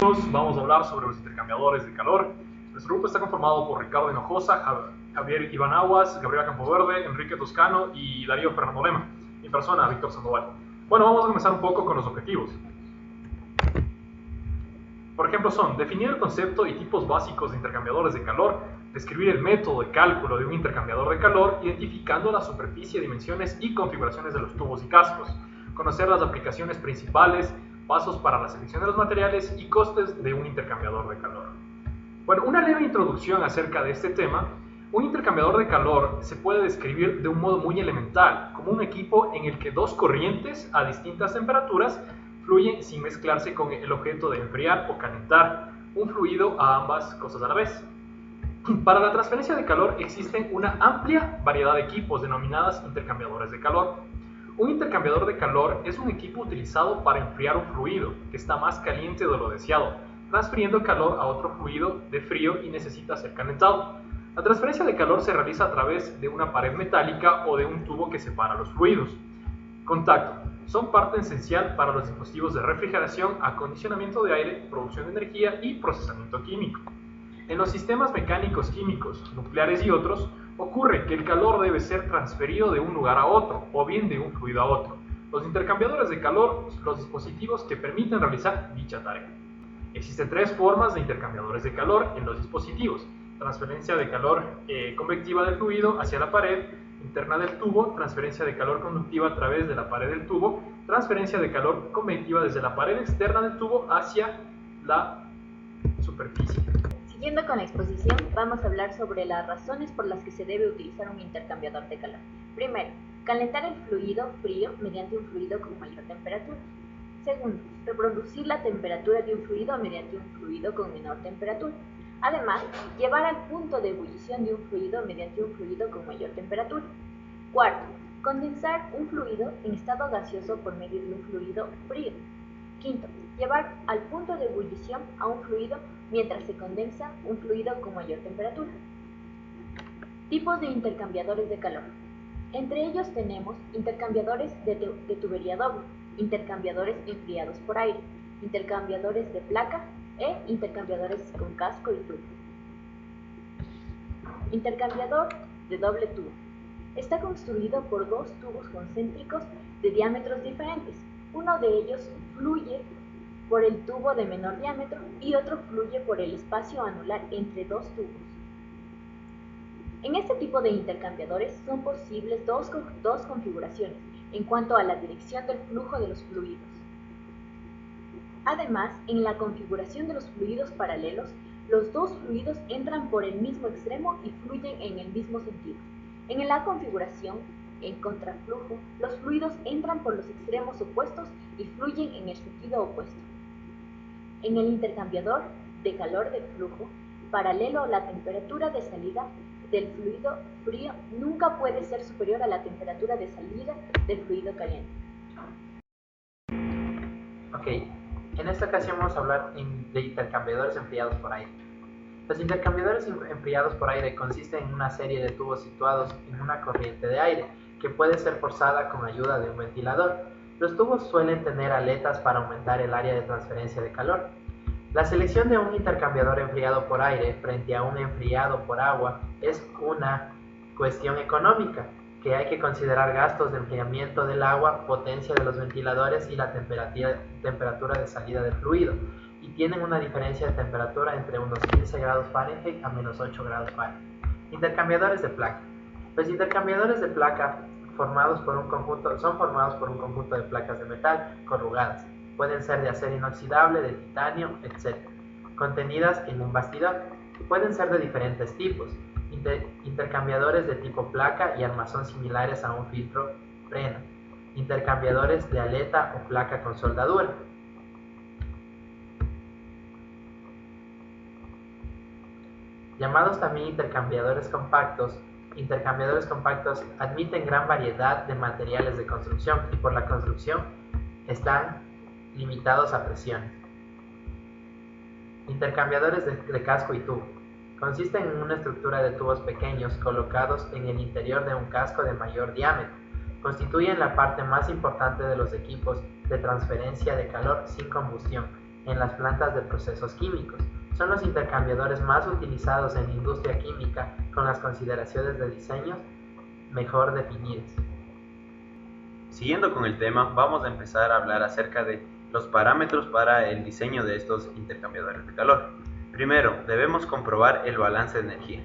Vamos a hablar sobre los intercambiadores de calor. Nuestro grupo está conformado por Ricardo Hinojosa, Javier Iván Aguas, Gabriela Campoverde, Enrique Toscano y Darío Fernando Lema. Mi persona, Víctor Sandoval. Bueno, vamos a comenzar un poco con los objetivos. Por ejemplo, son definir el concepto y tipos básicos de intercambiadores de calor, describir el método de cálculo de un intercambiador de calor, identificando la superficie, dimensiones y configuraciones de los tubos y cascos, conocer las aplicaciones principales, pasos para la selección de los materiales y costes de un intercambiador de calor. Bueno, una leve introducción acerca de este tema. Un intercambiador de calor se puede describir de un modo muy elemental, como un equipo en el que dos corrientes a distintas temperaturas fluyen sin mezclarse con el objeto de enfriar o calentar un fluido a ambas cosas a la vez. Para la transferencia de calor existen una amplia variedad de equipos denominadas intercambiadores de calor. Un intercambiador de calor es un equipo utilizado para enfriar un fluido que está más caliente de lo deseado, transfiriendo calor a otro fluido de frío y necesita ser calentado. La transferencia de calor se realiza a través de una pared metálica o de un tubo que separa los fluidos. Contacto. Son parte esencial para los dispositivos de refrigeración, acondicionamiento de aire, producción de energía y procesamiento químico. En los sistemas mecánicos, químicos, nucleares y otros, ocurre que el calor debe ser transferido de un lugar a otro, o bien de un fluido a otro. Los intercambiadores de calor son los dispositivos que permiten realizar dicha tarea. Existen tres formas de intercambiadores de calor en los dispositivos: transferencia de calor convectiva del fluido hacia la pared interna del tubo, transferencia de calor conductiva a través de la pared del tubo, transferencia de calor convectiva desde la pared externa del tubo hacia la superficie. Siguiendo con la exposición, vamos a hablar sobre las razones por las que se debe utilizar un intercambiador de calor. Primero, calentar el fluido frío mediante un fluido con mayor temperatura. Segundo, reproducir la temperatura de un fluido mediante un fluido con menor temperatura. Además, llevar al punto de ebullición de un fluido mediante un fluido con mayor temperatura. Cuarto, condensar un fluido en estado gaseoso por medio de un fluido frío. Quinto, llevar al punto de ebullición a un fluido mientras se condensa un fluido con mayor temperatura. Tipos de intercambiadores de calor. Entre ellos tenemos intercambiadores de tubería doble, intercambiadores enfriados por aire, intercambiadores de placa e intercambiadores con casco y tubo. Intercambiador de doble tubo. Está construido por dos tubos concéntricos de diámetros diferentes. Uno de ellos fluye por el tubo de menor diámetro y otro fluye por el espacio anular entre dos tubos. En este tipo de intercambiadores son posibles dos configuraciones en cuanto a la dirección del flujo de los fluidos. Además, en la configuración de los fluidos paralelos, los dos fluidos entran por el mismo extremo y fluyen en el mismo sentido. En la configuración en contraflujo, los fluidos entran por los extremos opuestos y fluyen en el sentido opuesto. En el intercambiador de calor de flujo paralelo, la temperatura de salida del fluido frío nunca puede ser superior a la temperatura de salida del fluido caliente. Ok, en esta ocasión vamos a hablar de intercambiadores enfriados por aire. Los intercambiadores enfriados por aire consisten en una serie de tubos situados en una corriente de aire que puede ser forzada con ayuda de un ventilador. Los tubos suelen tener aletas para aumentar el área de transferencia de calor. La selección de un intercambiador enfriado por aire frente a un enfriado por agua es una cuestión económica, que hay que considerar gastos de enfriamiento del agua, potencia de los ventiladores y la temperatura de salida del fluido, y tienen una diferencia de temperatura entre unos 15 grados Fahrenheit a menos 8 grados Fahrenheit. Intercambiadores de placa. Los intercambiadores de placa son formados por un conjunto de placas de metal corrugadas. Pueden ser de acero inoxidable, de titanio, etc., contenidas en un bastidor. Pueden ser de diferentes tipos: intercambiadores de tipo placa y armazón similares a un filtro freno, intercambiadores de aleta o placa con soldadura. Llamados también intercambiadores compactos admiten gran variedad de materiales de construcción y por la construcción están limitados a presiones. Intercambiadores de casco y tubo. Consisten en una estructura de tubos pequeños colocados en el interior de un casco de mayor diámetro. Constituyen la parte más importante de los equipos de transferencia de calor sin combustión, en las plantas de procesos químicos. Son los intercambiadores más utilizados en la industria química con las consideraciones de diseño mejor definidas. Siguiendo con el tema, vamos a empezar a hablar acerca de los parámetros para el diseño de estos intercambiadores de calor. Primero, debemos comprobar el balance de energía.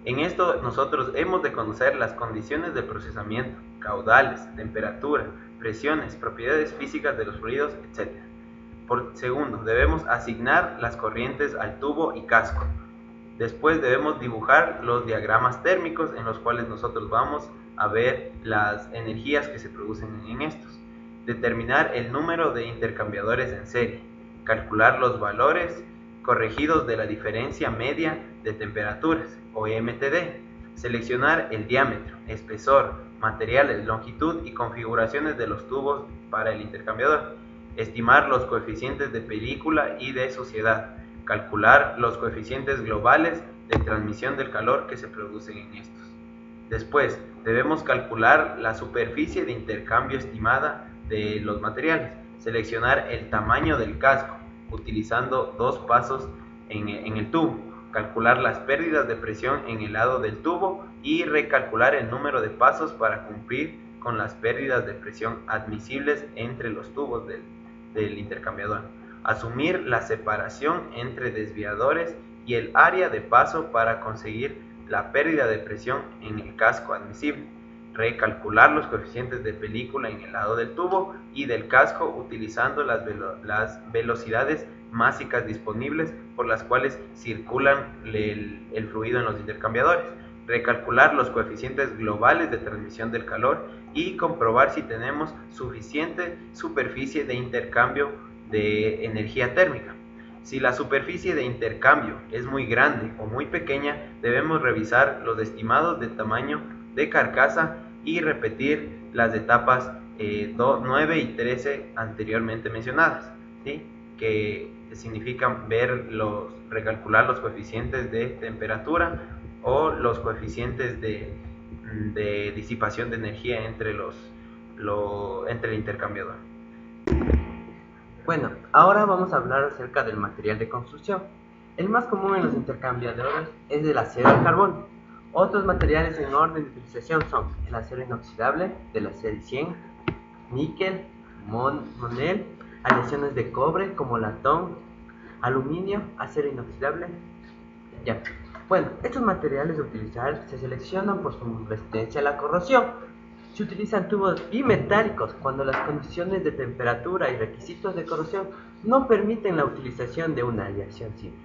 En esto nosotros hemos de conocer las condiciones de procesamiento, caudales, temperatura, presiones, propiedades físicas de los fluidos, etc. Por segundo, debemos asignar las corrientes al tubo y casco. Después debemos dibujar los diagramas térmicos en los cuales nosotros vamos a ver las energías que se producen en estos. Determinar el número de intercambiadores en serie. Calcular los valores corregidos de la diferencia media de temperaturas o MTD. Seleccionar el diámetro, espesor, materiales, longitud y configuraciones de los tubos para el intercambiador. Estimar los coeficientes de película y de suciedad. Calcular los coeficientes globales de transmisión del calor que se producen en estos. Después, debemos calcular la superficie de intercambio estimada de los materiales. Seleccionar el tamaño del casco, utilizando 2 pasos en el tubo. Calcular las pérdidas de presión en el lado del tubo y recalcular el número de pasos para cumplir con las pérdidas de presión admisibles entre los tubos del intercambiador. Asumir la separación entre desviadores y el área de paso para conseguir la pérdida de presión en el casco admisible. Recalcular los coeficientes de película en el lado del tubo y del casco utilizando las velocidades máxicas disponibles por las cuales circulan el fluido en los intercambiadores. Recalcular los coeficientes globales de transmisión del calor y comprobar si tenemos suficiente superficie de intercambio de energía térmica. Si la superficie de intercambio es muy grande o muy pequeña, debemos revisar los estimados de tamaño de carcasa y repetir las etapas 9 y 13 anteriormente mencionadas, ¿sí? Que significan recalcular los coeficientes de temperatura o los coeficientes de disipación de energía entre el intercambiador. Bueno, ahora vamos a hablar acerca del material de construcción. El más común en los intercambiadores es el acero al carbón. Otros materiales en orden de utilización son el acero inoxidable del acero 100, níquel, monel, aleaciones de cobre como latón, aluminio, acero inoxidable. Ya. Bueno, estos materiales a utilizar se seleccionan por su resistencia a la corrosión. Se utilizan tubos bimetálicos cuando las condiciones de temperatura y requisitos de corrosión no permiten la utilización de una aleación simple.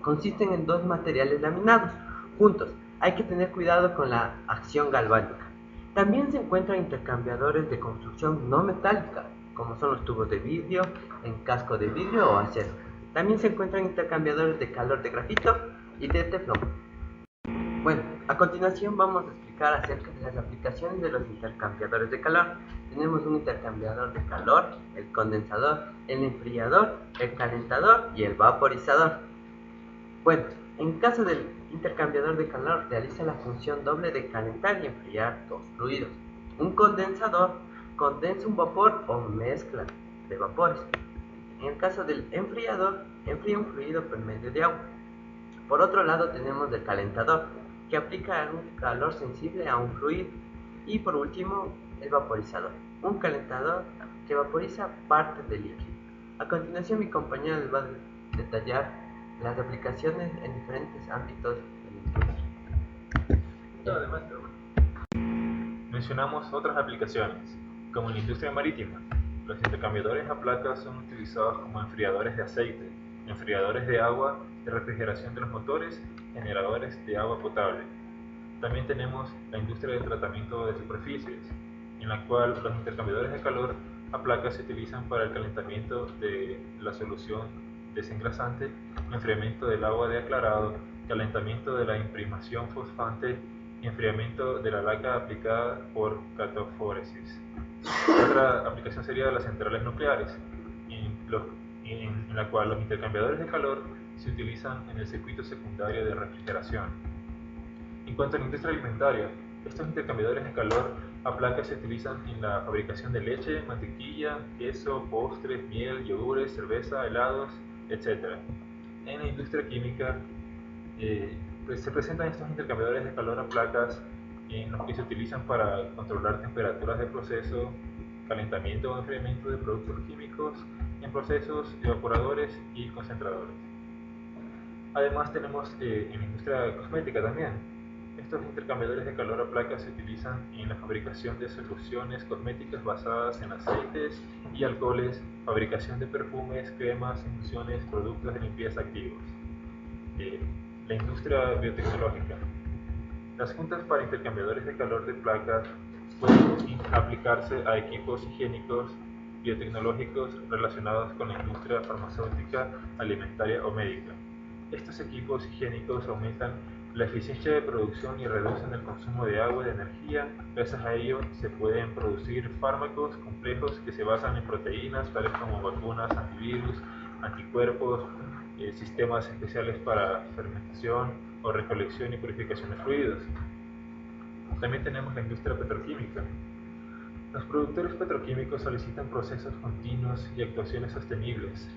Consisten en 2 materiales laminados juntos. Hay que tener cuidado con la acción galvánica. También se encuentran intercambiadores de construcción no metálica, como son los tubos de vidrio, en casco de vidrio o acero. También se encuentran intercambiadores de calor de grafito y de teflón. Bueno, a continuación vamos a explicar acerca de las aplicaciones de los intercambiadores de calor. Tenemos un intercambiador de calor, el condensador, el enfriador, el calentador y el vaporizador. Bueno, en caso del intercambiador de calor realiza la función doble de calentar y enfriar 2 fluidos. Un condensador condensa un vapor o mezcla de vapores. En el caso del enfriador, enfría un fluido por medio de agua. Por otro lado tenemos el calentador, que aplica un calor sensible a un fluido. Y por último, el vaporizador, un calentador que vaporiza parte del líquido. A continuación mi compañero les va a detallar las aplicaciones en diferentes ámbitos de la industria. Mencionamos otras aplicaciones, como en la industria marítima. Los intercambiadores a placas son utilizados como enfriadores de aceite, enfriadores de agua, de refrigeración de los motores, generadores de agua potable. También tenemos la industria del tratamiento de superficies, en la cual los intercambiadores de calor a placas se utilizan para el calentamiento de la solución desengrasante, enfriamiento del agua de aclarado, calentamiento de la imprimación fosfante y enfriamiento de la laca aplicada por catoforesis. Otra aplicación sería las centrales nucleares, en la cual los intercambiadores de calor se utilizan en el circuito secundario de refrigeración. En cuanto a la industria alimentaria, Estos intercambiadores de calor a placas se utilizan en la fabricación de leche, mantequilla, queso, postres, miel, yogures, cerveza, helados, etc. En la industria química pues se presentan estos intercambiadores de calor a placas en los que se utilizan para controlar temperaturas de proceso, calentamiento o enfriamiento de productos químicos en procesos evaporadores y concentradores. Además tenemos en la industria cosmética también. Estos intercambiadores de calor a placas se utilizan en la fabricación de soluciones cosméticas basadas en aceites y alcoholes, fabricación de perfumes, cremas, emulsiones, productos de limpieza activos. La industria biotecnológica. Las juntas para intercambiadores de calor de placas pueden aplicarse a equipos higiénicos biotecnológicos relacionados con la industria farmacéutica, alimentaria o médica. Estos equipos higiénicos aumentan la eficiencia de producción y reducen el consumo de agua y de energía. Gracias a ello se pueden producir fármacos complejos que se basan en proteínas, tales como vacunas, antivirus, anticuerpos, sistemas especiales para fermentación o recolección y purificación de fluidos. También tenemos la industria petroquímica. Los productores petroquímicos solicitan procesos continuos y actuaciones sostenibles.